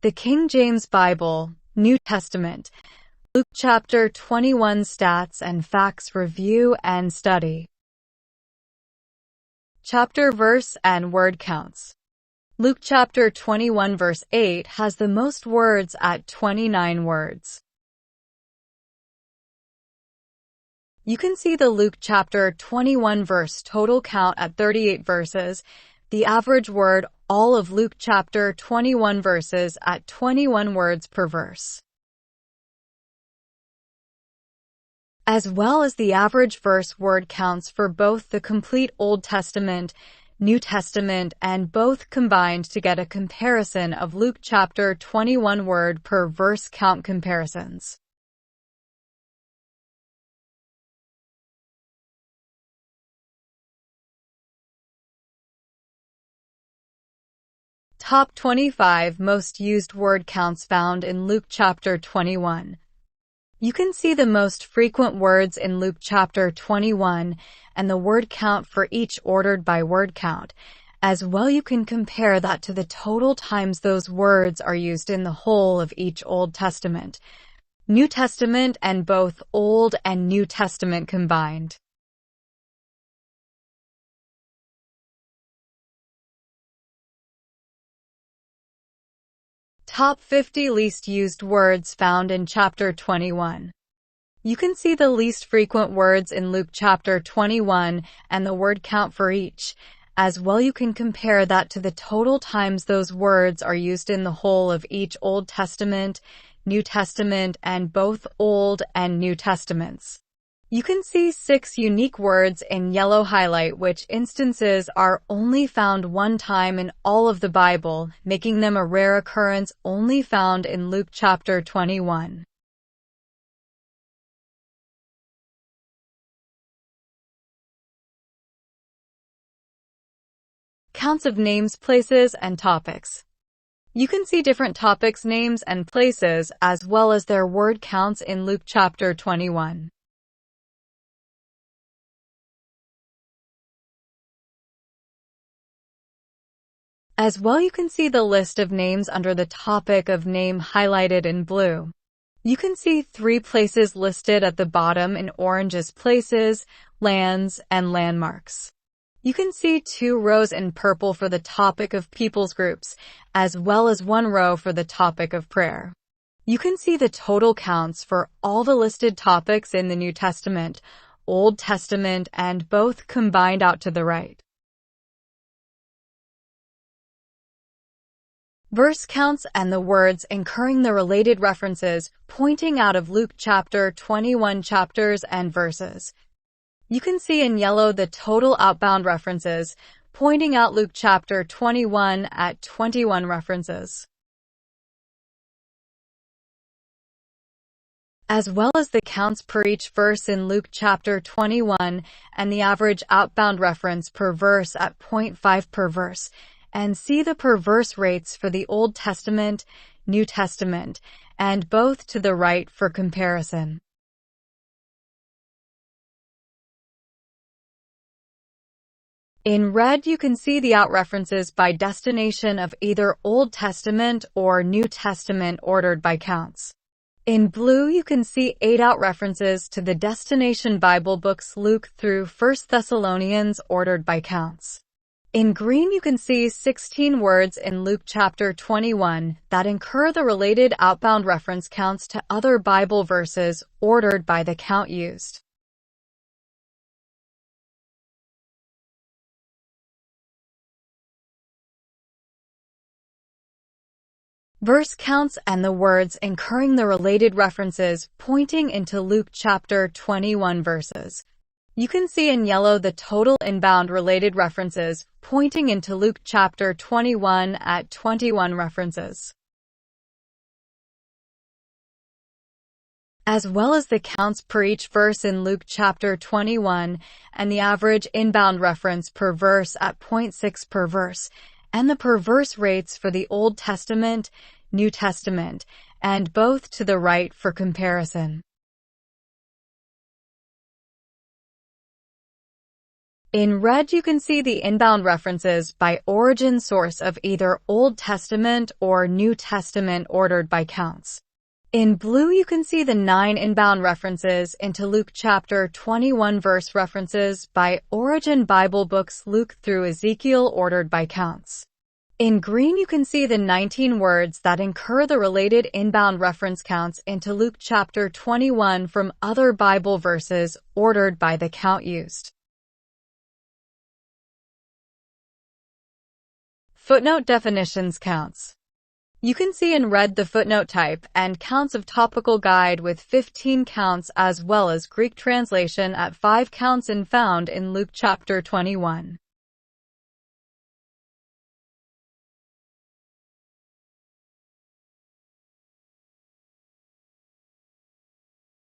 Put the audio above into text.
The King James Bible, New Testament. Luke chapter 21 Stats and Facts Review and Study. Chapter, verse, and word counts. Luke chapter 21 verse 8 has the most words at 29 words. You can see the Luke chapter 21 verse total count at 38 verses, the average word all of Luke chapter 21 verses at 21 words per verse, as well as the average verse word counts for both the complete Old Testament, New Testament, and both combined to get a comparison of Luke chapter 21 word per verse count comparisons. Top 25 most used word counts found in Luke chapter 21. You can see the most frequent words in Luke chapter 21 and the word count for each ordered by word count. As well, you can compare that to the total times those words are used in the whole of each Old Testament, New Testament, and both Old and New Testament combined. Top 50 least used words found in chapter 21. You can see the least frequent words in Luke chapter 21 and the word count for each. As well, you can compare that to the total times those words are used in the whole of each Old Testament, New Testament, and both Old and New Testaments. You can see 6 unique words in yellow highlight, which instances are only found one time in all of the Bible, making them a rare occurrence only found in Luke chapter 21. Counts of names, places, and topics. You can see different topics, names, and places, as well as their word counts in Luke chapter 21. As well, you can see the list of names under the topic of name highlighted in blue. You can see 3 places listed at the bottom in orange as places, lands, and landmarks. You can see 2 rows in purple for the topic of peoples groups, as well as 1 row for the topic of prayer. You can see the total counts for all the listed topics in the New Testament, Old Testament, and both combined out to the right. Verse counts and the words incurring the related references pointing out of Luke chapter 21 chapters and verses. You can see in yellow the total outbound references, pointing out Luke chapter 21 at 21 references, as well as the counts per each verse in Luke chapter 21 and the average outbound reference per verse at 0.5 per verse, and see the per verse rates for the Old Testament, New Testament, and both to the right for comparison. In red, you can see the out references by destination of either Old Testament or New Testament ordered by counts. In blue, you can see 8 out references to the destination Bible books Luke through 1 Thessalonians ordered by counts. In green, you can see 16 words in Luke chapter 21 that incur the related outbound reference counts to other Bible verses ordered by the count used. Verse counts and the words incurring the related references pointing into Luke chapter 21 verses. You can see in yellow the total inbound related references pointing into Luke chapter 21 at 21 references, as well as the counts per each verse in Luke chapter 21 and the average inbound reference per verse at 0.6 per verse, and the per verse rates for the Old Testament, New Testament, and both to the right for comparison. In red, you can see the inbound references by origin source of either Old Testament or New Testament ordered by counts. In blue, you can see the 9 inbound references into Luke chapter 21 verse references by origin Bible books Luke through Ezekiel ordered by counts. In green, you can see the 19 words that incur the related inbound reference counts into Luke chapter 21 from other Bible verses ordered by the count used. Footnote definitions counts. You can see in red the footnote type and counts of topical guide with 15 counts as well as Greek translation at 5 counts and found in Luke chapter 21.